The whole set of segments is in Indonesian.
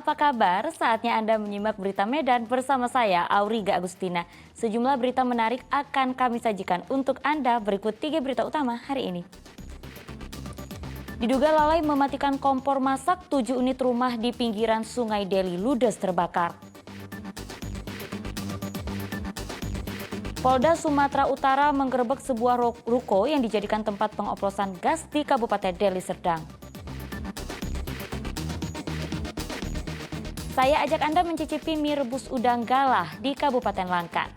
apa kabar? Saatnya Anda menyimak berita Medan bersama saya, Auriga Agustina. Sejumlah berita menarik akan kami sajikan untuk Anda. Berikut 3 berita utama hari ini. Diduga lalai mematikan kompor masak, 7 unit rumah di pinggiran Sungai Deli ludes terbakar. Polda Sumatera Utara menggerebek sebuah ruko yang dijadikan tempat pengoplosan gas di Kabupaten Deli Serdang. Saya ajak Anda mencicipi mie rebus udang galah di Kabupaten Langkat.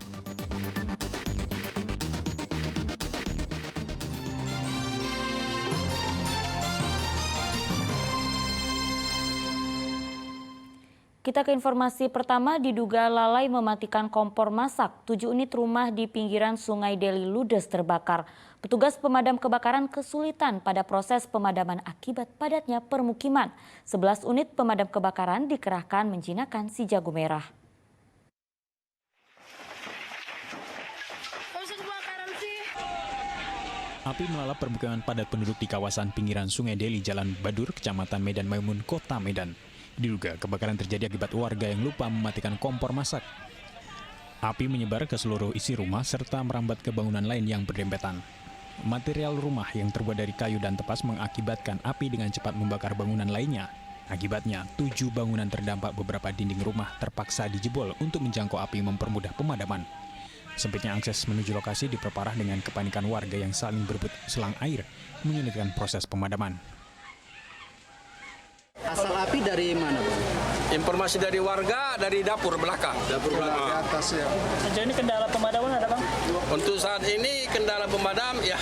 Kita ke informasi pertama, diduga lalai mematikan kompor masak. 7 unit rumah di pinggiran Sungai Deli ludes terbakar. Petugas pemadam kebakaran kesulitan pada proses pemadaman akibat padatnya permukiman. 11 unit pemadam kebakaran dikerahkan menjinakkan si jago merah. Api melalap permukiman padat penduduk di kawasan pinggiran Sungai Deli, Jalan Badur, Kecamatan Medan Maimun, Kota Medan. Diduga kebakaran terjadi akibat warga yang lupa mematikan kompor masak. Api menyebar ke seluruh isi rumah serta merambat ke bangunan lain yang berdempetan. Material rumah yang terbuat dari kayu dan tepas mengakibatkan api dengan cepat membakar bangunan lainnya. Akibatnya, 7 bangunan terdampak, beberapa dinding rumah terpaksa dijebol untuk menjangkau api mempermudah pemadaman. Sempitnya akses menuju lokasi diperparah dengan kepanikan warga yang saling berebut selang air, menyulitkan proses pemadaman. Asal api dari mana, Bang? Informasi dari warga dari dapur belakang. Dapur belakang ke atas ya. Sejauh ini kendala pemadaman ada, Bang? Untuk saat ini kendala pemadam ya,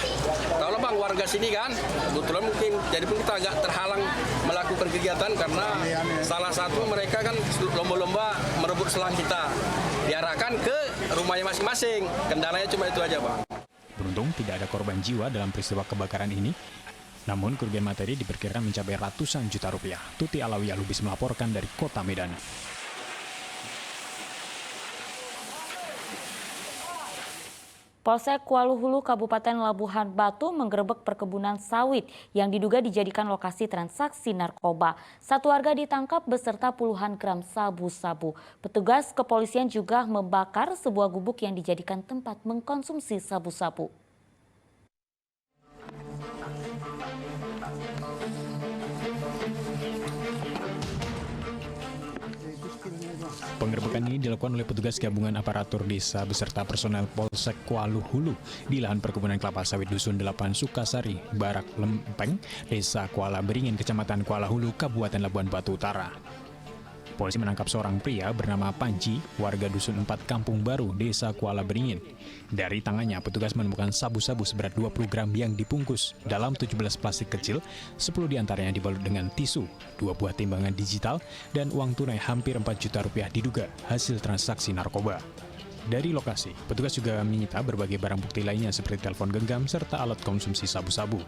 kalau Bang warga sini kan, kebetulan mungkin jadi pun kita agak terhalang melakukan kegiatan karena salah satu mereka kan lomba-lomba merebut selang kita. Diarahkan ke rumahnya masing-masing. Kendalanya cuma itu aja, Bang. Beruntung tidak ada korban jiwa dalam peristiwa kebakaran ini. Namun kerugian materi diperkirakan mencapai ratusan juta rupiah. Tuti Alawiyah Lubis melaporkan dari Kota Medan. Polsek Kuala Hulu Kabupaten Labuhan Batu menggerebek perkebunan sawit yang diduga dijadikan lokasi transaksi narkoba. 1 warga ditangkap beserta puluhan gram sabu-sabu. Petugas kepolisian juga membakar sebuah gubuk yang dijadikan tempat mengkonsumsi sabu-sabu. Penggerebekan ini dilakukan oleh petugas gabungan aparatur desa beserta personel Polsek Kuala Hulu di lahan perkebunan kelapa sawit Dusun 8 Sukasari, Barak Lempeng, Desa Kuala Beringin, Kecamatan Kuala Hulu, Kabupaten Labuhan Batu Utara. Polisi menangkap seorang pria bernama Panji, warga Dusun 4 Kampung Baru, Desa Kuala Beringin. Dari tangannya, petugas menemukan sabu-sabu seberat 20 gram yang dibungkus dalam 17 plastik kecil, 10 diantaranya dibalut dengan tisu, 2 buah timbangan digital, dan uang tunai hampir 4 juta rupiah diduga hasil transaksi narkoba. Dari lokasi, petugas juga menyita berbagai barang bukti lainnya seperti telepon genggam serta alat konsumsi sabu-sabu.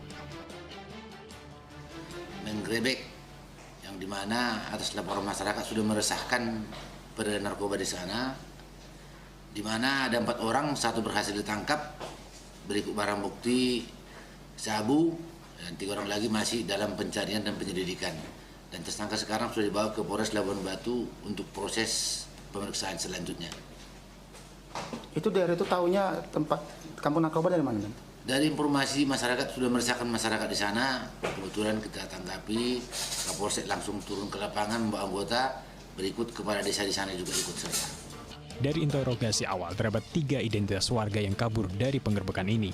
Menggerebek yang dimana atas laporan masyarakat sudah meresahkan peredaran narkoba di sana, di mana ada 4 orang, 1 berhasil ditangkap, berikut barang bukti sabu, dan 3 orang lagi masih dalam pencarian dan penyelidikan. Dan tersangka sekarang sudah dibawa ke Polres Labuhan Batu untuk proses pemeriksaan selanjutnya. Itu daerah itu tahunya tempat kampung narkoba dari mana, Bang? Dari informasi masyarakat sudah meresahkan masyarakat di sana, kebetulan kita tanggapi, Kapolsek langsung turun ke lapangan membawa anggota, berikut kepala desa di sana juga ikut serta. Dari interogasi awal terdapat 3 identitas warga yang kabur dari penggerebekan ini.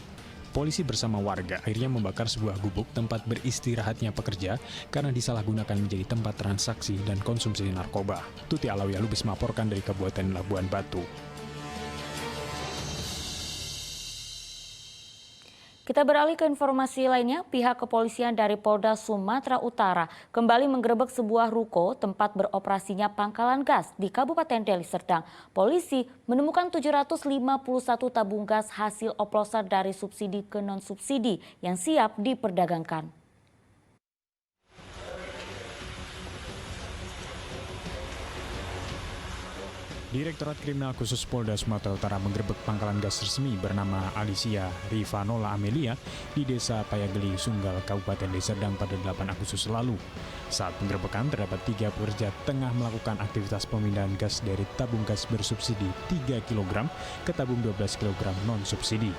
Polisi bersama warga akhirnya membakar sebuah gubuk tempat beristirahatnya pekerja karena disalahgunakan menjadi tempat transaksi dan konsumsi narkoba. Tuti Alawiyah Lubis melaporkan dari Kabupaten Labuhan Batu. Kita beralih ke informasi lainnya, pihak kepolisian dari Polda Sumatera Utara kembali menggerebek sebuah ruko tempat beroperasinya pangkalan gas di Kabupaten Deli Serdang. Polisi menemukan 751 tabung gas hasil oplosan dari subsidi ke non-subsidi yang siap diperdagangkan. Direktorat Kriminal Khusus Polda Sumatera Utara menggerebek pangkalan gas resmi bernama Alicia Rivanola Amelia di Desa Payageli, Sunggal, Kabupaten Deli Serdang pada 8 Agustus lalu. Saat penggerebekan terdapat 3 pekerja tengah melakukan aktivitas pemindahan gas dari tabung gas bersubsidi 3 kg ke tabung 12 kg non-subsidi.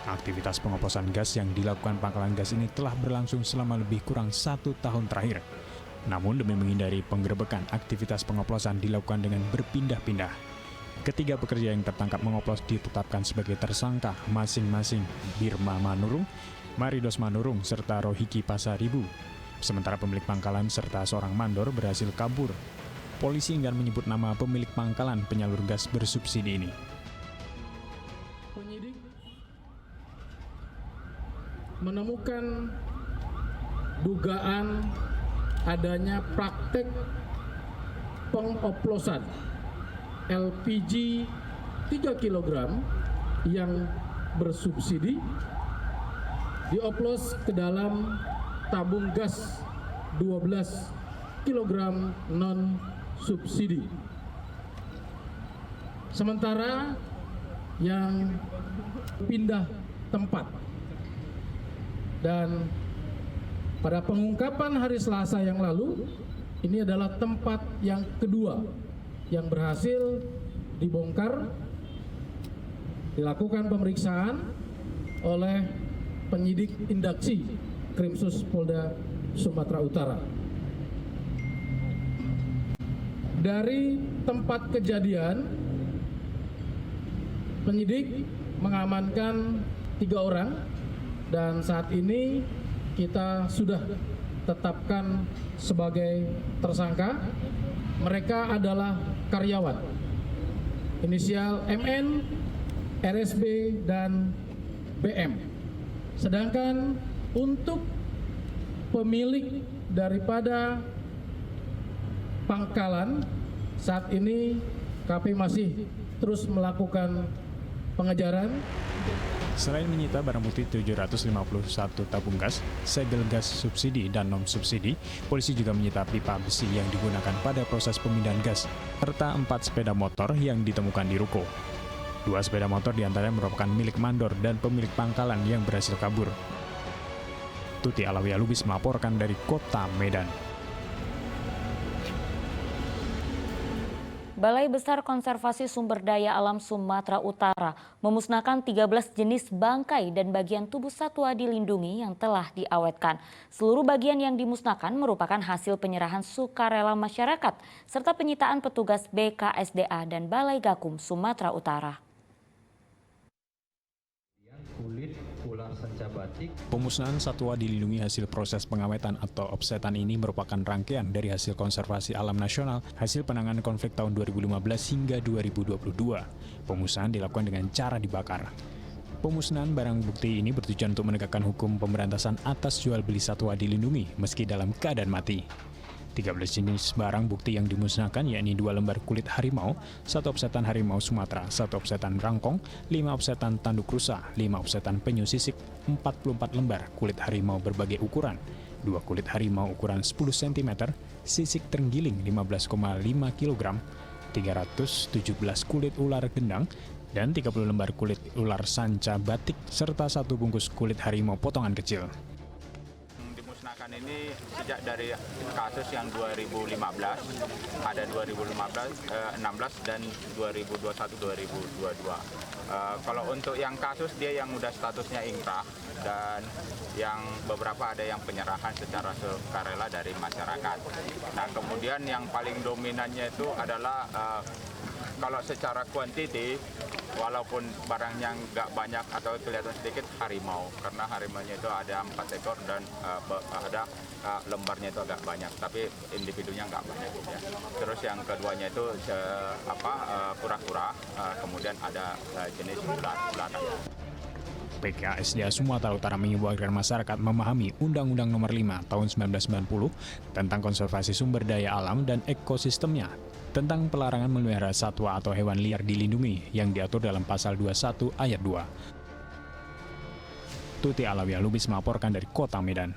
Aktivitas pengoplosan gas yang dilakukan pangkalan gas ini telah berlangsung selama lebih kurang 1 tahun terakhir. Namun demi menghindari penggerebekan, aktivitas pengoplosan dilakukan dengan berpindah-pindah. Ketiga pekerja yang tertangkap mengoplos ditetapkan sebagai tersangka masing-masing Birma Manurung, Maridos Manurung, serta Rohiki Pasaribu. Sementara pemilik pangkalan serta seorang mandor berhasil kabur. Polisi enggan menyebut nama pemilik pangkalan penyalur gas bersubsidi ini. Penyidik menemukan dugaan adanya praktek pengoplosan LPG 3 kg yang bersubsidi dioplos ke dalam tabung gas 12 kg non-subsidi. Sementara yang pindah tempat. Dan pada pengungkapan hari Selasa yang lalu, ini adalah tempat yang kedua yang berhasil dibongkar, dilakukan pemeriksaan oleh penyidik Indaksi Krimsus Polda Sumatera Utara. Dari tempat kejadian, penyidik mengamankan 3 orang dan saat ini kita sudah tetapkan sebagai tersangka. Mereka adalah karyawan, inisial MN, RSB, dan BM. Sedangkan untuk pemilik daripada pangkalan, saat ini KP masih terus melakukan pengejaran. Selain menyita barang bukti 751 tabung gas, segel gas subsidi dan non-subsidi, polisi juga menyita pipa besi yang digunakan pada proses pemindahan gas, serta 4 sepeda motor yang ditemukan di ruko. 2 sepeda motor diantaranya merupakan milik mandor dan pemilik pangkalan yang berhasil kabur. Tuti Alawiyah Lubis melaporkan dari Kota Medan. Balai Besar Konservasi Sumber Daya Alam Sumatera Utara memusnahkan 13 jenis bangkai dan bagian tubuh satwa dilindungi yang telah diawetkan. Seluruh bagian yang dimusnahkan merupakan hasil penyerahan sukarela masyarakat serta penyitaan petugas BKSDA dan Balai Gakum Sumatera Utara. Kulit ular sanca batik. Pemusnahan satwa dilindungi hasil proses pengawetan atau offsetan ini merupakan rangkaian dari hasil konservasi alam nasional hasil penanganan konflik tahun 2015 hingga 2022. Pemusnahan dilakukan dengan cara dibakar. Pemusnahan barang bukti ini bertujuan untuk menegakkan hukum pemberantasan atas jual beli satwa dilindungi meski dalam keadaan mati. 13 jenis barang bukti yang dimusnahkan yakni 2 lembar kulit harimau, 1 offsetan harimau Sumatera, 1 offsetan rangkong, 5 offsetan tanduk rusa, 5 offsetan penyu sisik, 44 lembar kulit harimau berbagai ukuran, 2 kulit harimau ukuran 10 cm, sisik terenggiling 15,5 kg, 317 kulit ular gendang, dan 30 lembar kulit ular sanca batik, serta 1 bungkus kulit harimau potongan kecil. Dimusnahkan ini sejak dari kasus yang 2015, ada 2015, 16 dan 2021-2022. Kalau untuk yang kasus dia yang udah statusnya ingkrah dan yang beberapa ada yang penyerahan secara sukarela dari masyarakat. Nah kemudian yang paling dominannya itu adalah kalau secara kuantiti, walaupun barangnya nggak banyak atau kelihatan sedikit, harimau. Karena harimaunya itu ada 4 ekor dan ada lembarnya itu agak banyak, tapi individunya nggak banyak. Ya. Terus yang keduanya itu kura-kura, kemudian ada jenis ular. BKSDA Sumatera Utara mengimbau agar masyarakat memahami Undang-Undang Nomor 5 Tahun 1990 tentang konservasi sumber daya alam dan ekosistemnya, tentang pelarangan memelihara satwa atau hewan liar dilindungi yang diatur dalam Pasal 21 Ayat 2. Tuti Alawiyah Lubis melaporkan dari Kota Medan.